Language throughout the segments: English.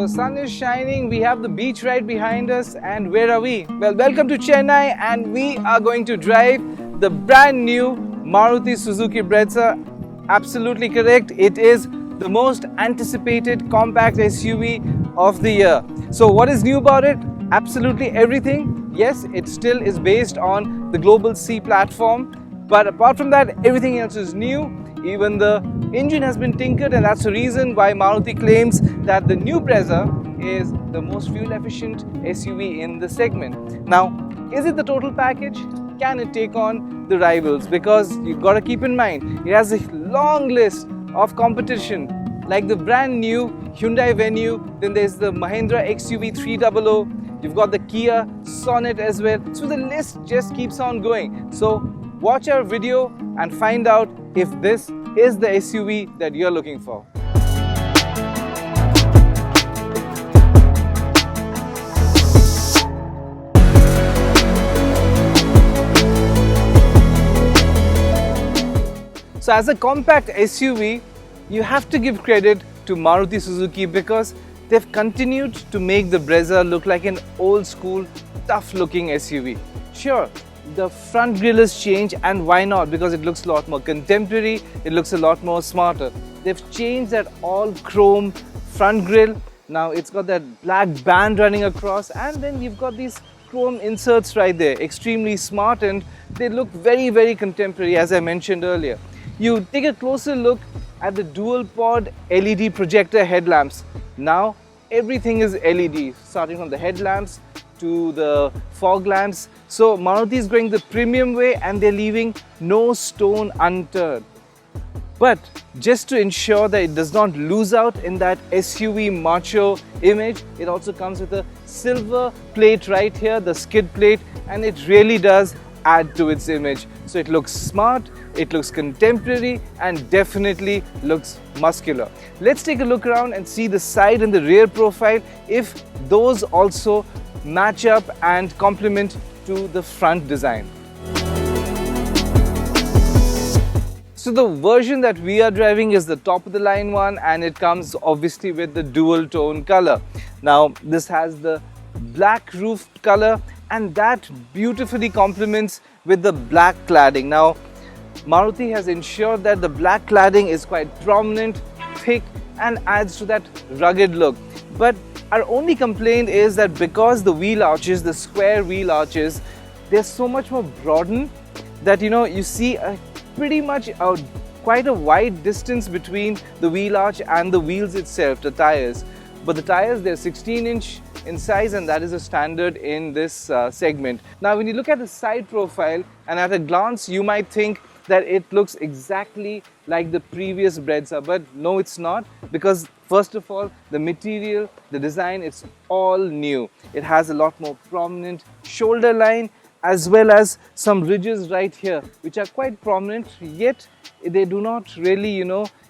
So sun is shining, we have the beach right behind us, and where are we? Well, welcome to Chennai, and we are going to drive the brand new Maruti Suzuki Brezza. Absolutely correct, it is the most anticipated compact SUV of the year. So what is new about it? Absolutely everything. Yes, it still is based on the global C platform, but apart from that, everything else is new. Even the engine has been tinkered, and that's the reason why Maruti claims that the new Brezza is the most fuel efficient SUV in the segment. Now, is it the total package? Can it take on the rivals? Because you've got to keep in mind, it has a long list of competition like the brand new Hyundai Venue, then there's the Mahindra XUV300, you've got the Kia Sonet as well. So the list just keeps on going. So watch our video and find out if this is the SUV that you're looking for. So as a compact SUV, you have to give credit to Maruti Suzuki because they've continued to make the Brezza look like an old school, tough looking SUV. Sure, the front grille has changed, and why not? Because it looks a lot more contemporary, it looks a lot more smarter. They've changed that all chrome front grille. Now it's got that black band running across, and then you've got these chrome inserts right there. Extremely smart, and they look very, very contemporary, as I mentioned earlier. You take a closer look at the dual pod LED projector headlamps. Now everything is LED, starting from the headlamps to the fog lamps. So Maruti is going the premium way, and they're leaving no stone unturned. But just to ensure that it does not lose out in that SUV macho image, it also comes with a silver plate right here, the skid plate, and it really does add to its image. So it looks smart, it looks contemporary, and definitely looks muscular. Let's take a look around and see the side and the rear profile if those also match up and complement to the front design. So the version that we are driving is the top of the line one, and it comes obviously with the dual tone color. Now this has the black roof color, and that beautifully complements with the black cladding. Now Maruti has ensured that the black cladding is quite prominent, thick, and adds to that rugged look. But our only complaint is that because the wheel arches, the square wheel arches, they're so much more broadened that you see quite a wide distance between the wheel arch and the wheels itself, the tires. But the tires, they're 16-inch in size, and that is a standard in this segment. Now when you look at the side profile, and at a glance you might think that it looks exactly like the previous Brezza, but no, it's not, because first of all, the material, the design, it's all new. It has a lot more prominent shoulder line, as well as some ridges right here, which are quite prominent, yet they do not really,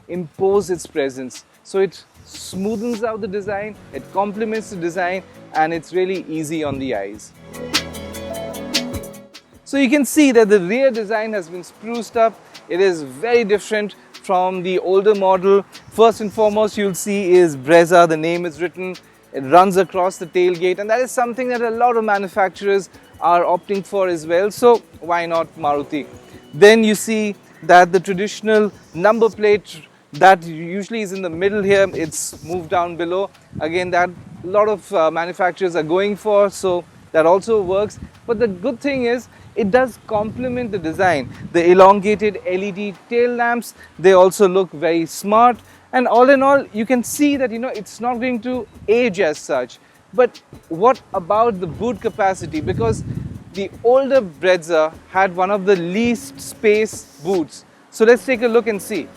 impose its presence. So it smoothens out the design, it complements the design, and it's really easy on the eyes. So you can see that the rear design has been spruced up. It is very different from the older model. First and foremost, you'll see is Brezza, the name is written. It runs across the tailgate, and that is something that a lot of manufacturers are opting for as well. So why not Maruti? Then you see that the traditional number plate that usually is in the middle here, it's moved down below. Again, that a lot of manufacturers are going for, so that also works. But the good thing is, it does complement the design. The elongated LED tail lamps, they also look very smart, and all in all, you can see that it's not going to age as such. But what about the boot capacity? Because the older Brezza had one of the least space boots. So let's take a look and see.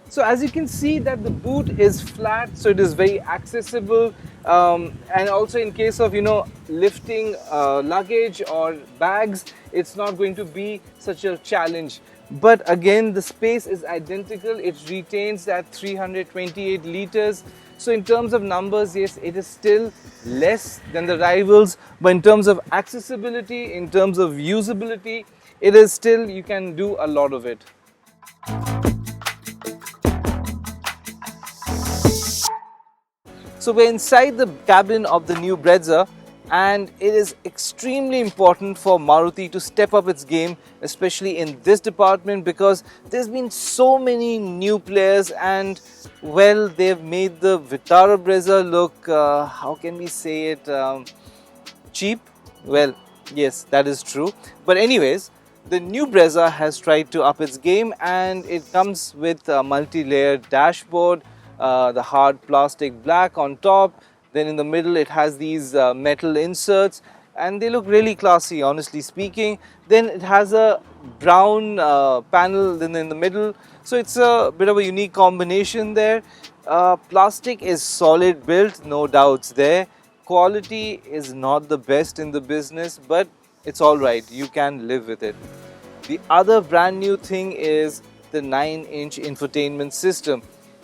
So as you can see that the boot is flat, so it is very accessible, and also in case of lifting luggage or bags, it's not going to be such a challenge. But again, the space is identical. It retains that 328 liters. So in terms of numbers, yes, it is still less than the rivals, but in terms of accessibility, in terms of usability, it is still, you can do a lot of it. So we're inside the cabin of the new Brezza, and it is extremely important for Maruti to step up its game, especially in this department, because there's been so many new players, and well, they've made the Vitara Brezza look, how can we say it, cheap. Well, yes, that is true. But anyways, the new Brezza has tried to up its game, and it comes with a multi-layered dashboard, the hard plastic black on top. Then in the middle it has these metal inserts, and they look really classy, honestly speaking. Then it has a brown panel in the middle, so it's a bit of a unique combination there. Plastic is solid built, no doubts there. Quality is not the best in the business, but it's alright, you can live with it. The other brand new thing is the 9-inch infotainment system.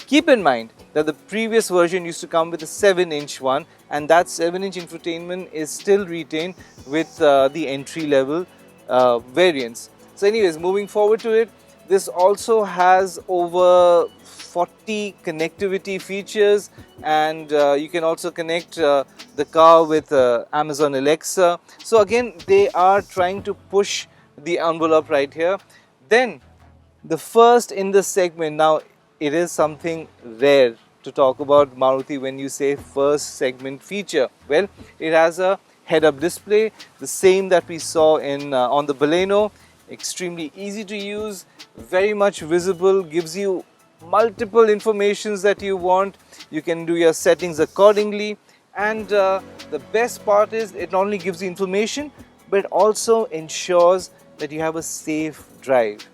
Keep in mind that the previous version used to come with a 7-inch one, and that 7-inch infotainment is still retained with the entry level variants. So anyways, moving forward to it, this also has over 40 connectivity features, and you can also connect the car with Amazon Alexa. So again, they are trying to push the envelope right here. Then the first in the segment, now it is something rare to talk about Maruti when you say first segment feature. Well, it has a head-up display, the same that we saw in on the Baleno. Extremely easy to use, very much visible, gives you multiple informations that you want. You can do your settings accordingly, and the best part is it not only gives you information, but also ensures that you have a safe drive.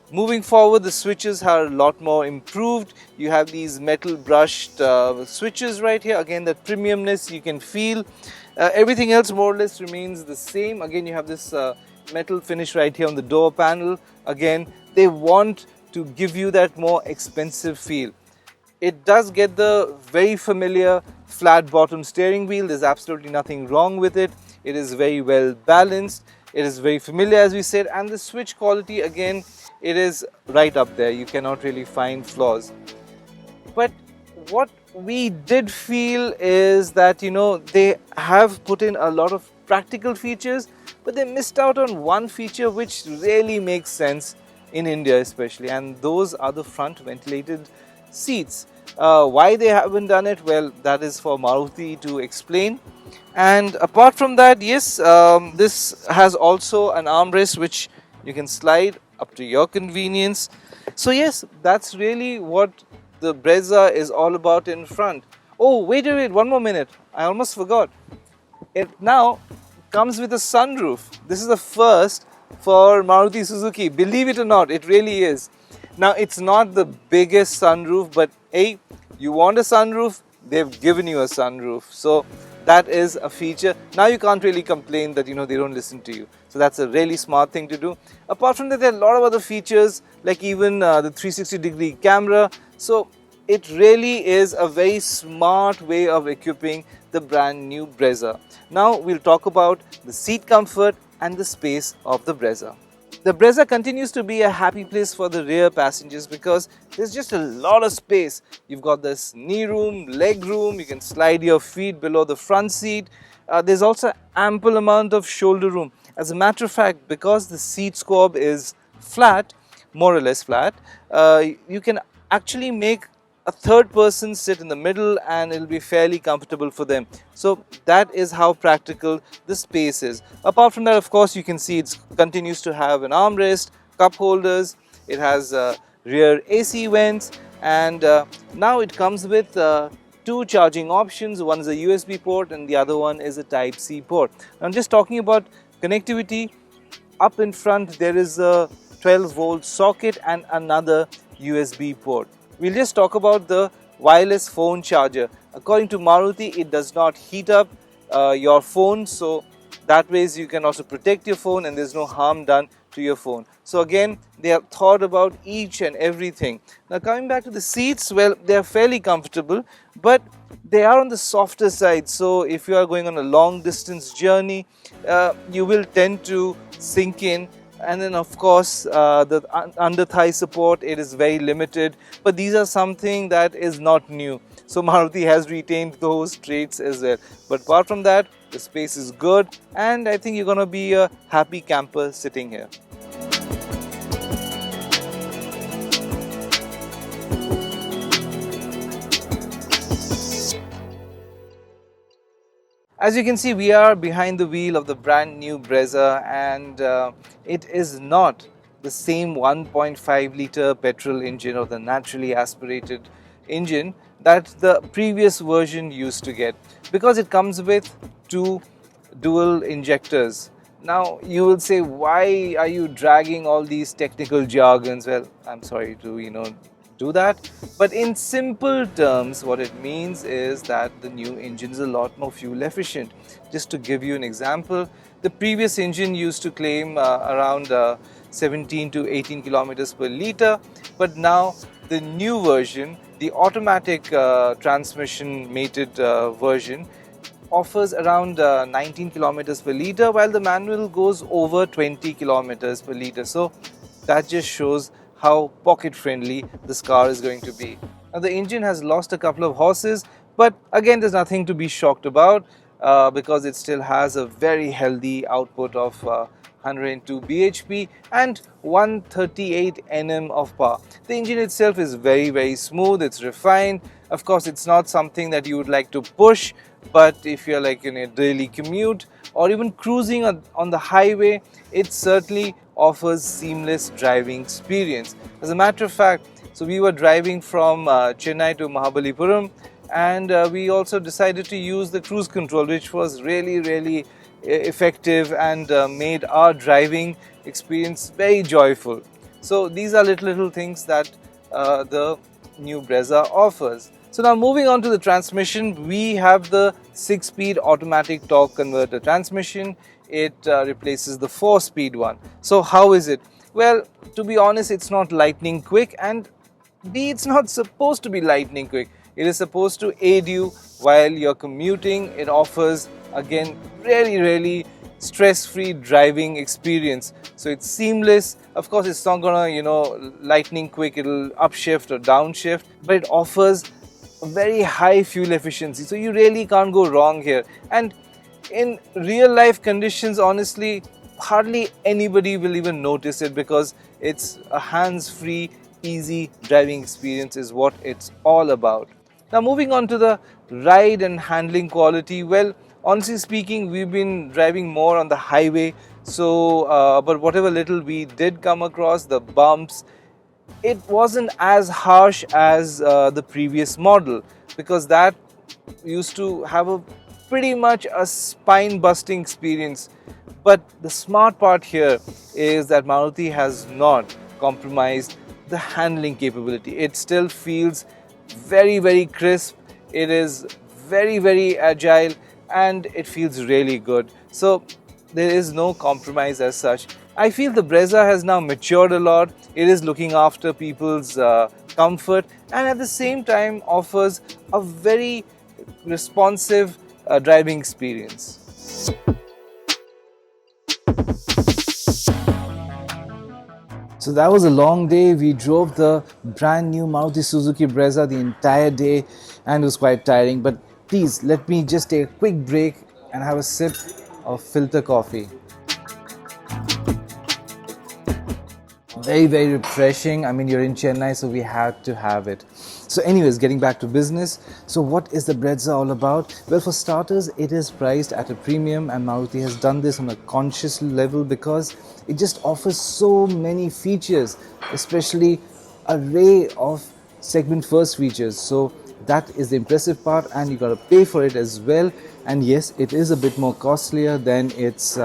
Moving forward, the switches are a lot more improved. You have these metal brushed switches right here. Again, that premiumness you can feel. Everything else more or less remains the same. Again, you have this metal finish right here on the door panel. Again, they want to give you that more expensive feel. It does get the very familiar flat bottom steering wheel. There's absolutely nothing wrong with it. It is very well balanced. It is very familiar, as we said, and the switch quality, again, it is right up there. You cannot really find flaws. But what we did feel is that, you know, they have put in a lot of practical features, but they missed out on one feature which really makes sense in India especially, and those are the front ventilated seats. Why they haven't done it, well, that is for Maruti to explain. And apart from that, yes, this has also an armrest which you can slide up to your convenience. So yes, that's really what the Brezza is all about in front. Oh, wait, one more minute. I almost forgot. It now comes with a sunroof. This is the first for Maruti Suzuki. Believe it or not, it really is. Now, it's not the biggest sunroof, but hey, you want a sunroof, they've given you a sunroof. So that is a feature. Now you can't really complain that, you know, they don't listen to you. So that's a really smart thing to do. Apart from that, there are a lot of other features, like even the 360-degree camera. So it really is a very smart way of equipping the brand new Brezza. Now we'll talk about the seat comfort and the space of the Brezza. The Brezza continues to be a happy place for the rear passengers because there's just a lot of space. You've got this knee room, leg room, you can slide your feet below the front seat. There's also ample amount of shoulder room. As a matter of fact, because the seat squab is flat, more or less flat, you can actually make a third person sit in the middle and it'll be fairly comfortable for them. So that is how practical the space is. Apart from that, of course, you can see it continues to have an armrest, cup holders, it has rear AC vents, and now it comes with two charging options. One is a USB port and the other one is a Type-C port. I'm just talking about connectivity. Up in front there is a 12-volt socket and another USB port. We'll just talk about the wireless phone charger. According to Maruti, it does not heat up your phone, so that way you can also protect your phone and there's no harm done to your phone. So again, they have thought about each and everything. Now coming back to the seats, well, they are fairly comfortable, but they are on the softer side. So if you are going on a long distance journey, you will tend to sink in. And then of course the under thigh support, it is very limited, but these are something that is not new. So Maruti has retained those traits as well. But apart from that, the space is good, and I think you're going to be a happy camper sitting here. As you can see, we are behind the wheel of the brand new Brezza, and it is not the same 1.5 litre petrol engine or the naturally aspirated engine that the previous version used to get, because it comes with two dual injectors. Now you will say, why are you dragging all these technical jargons? Well, I'm sorry to do that, but in simple terms what it means is that the new engine is a lot more fuel efficient. Just to give you an example, the previous engine used to claim around 17 to 18 kilometers per liter, but now the new version, the automatic transmission mated version, offers around 19 kilometers per liter, while the manual goes over 20 kilometers per liter. So that just shows how pocket friendly this car is going to be. Now the engine has lost a couple of horses, but again there's nothing to be shocked about because it still has a very healthy output of 102 bhp and 138 Nm of power. The engine itself is very smooth, it's refined. Of course, it's not something that you would like to push, but if you're like in a daily commute or even cruising on the highway, it certainly offers seamless driving experience. As a matter of fact, so we were driving from Chennai to Mahabalipuram, and we also decided to use the cruise control, which was really effective and made our driving experience very joyful. So these are little things that the new Brezza offers. So now moving on to the transmission, we have the 6-speed automatic torque converter transmission. It replaces the 4-speed one. So how is it? Well, to be honest, it's not lightning quick, and B, it's not supposed to be lightning quick. It is supposed to aid you while you're commuting. It offers, again, really stress-free driving experience. So it's seamless. Of course, it's not gonna, lightning quick, it'll upshift or downshift, but it offers a very high fuel efficiency. So you really can't go wrong here. And in real life conditions, honestly, hardly anybody will even notice it, because it's a hands-free, easy driving experience is what it's all about. Now moving on to the ride and handling quality, well, honestly speaking, we've been driving more on the highway, so but whatever little we did come across, the bumps, it wasn't as harsh as the previous model, because that used to have a pretty much a spine-busting experience. But the smart part here is that Maruti has not compromised the handling capability. It still feels very crisp. It is very agile, and it feels really good. So there is no compromise as such. I feel the Brezza has now matured a lot. It is looking after people's comfort, and at the same time offers a very responsive driving experience. So that was a long day. We drove the brand new Maruti Suzuki Brezza the entire day, and it was quite tiring. But please let me just take a quick break and have a sip of filter coffee. Very refreshing. I mean, you're in Chennai, so we had to have it. So anyways, getting back to business. So what is the Brezza all about? Well, for starters, it is priced at a premium, and Maruti has done this on a conscious level because it just offers so many features, especially an array of segment first features. So that is the impressive part, and you got to pay for it as well. And yes, it is a bit more costlier than its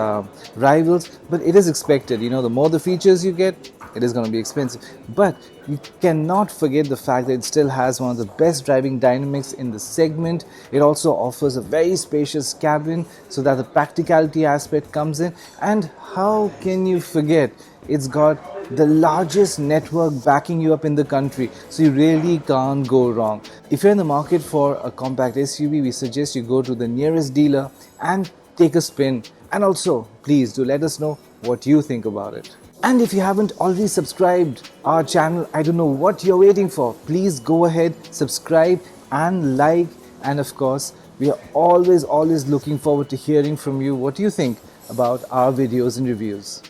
rivals, but it is expected. The more the features you get, it is going to be expensive. But you cannot forget the fact that it still has one of the best driving dynamics in the segment. It also offers a very spacious cabin, so that the practicality aspect comes in. And how can you forget, it's got the largest network backing you up in the country, so you really can't go wrong. If you're in the market for a compact SUV, we suggest you go to the nearest dealer and take a spin. And also, please do let us know what you think about it. And if you haven't already subscribed our channel, I don't know what you're waiting for. Please go ahead, subscribe and like, and of course, we are always looking forward to hearing from you what you think about our videos and reviews.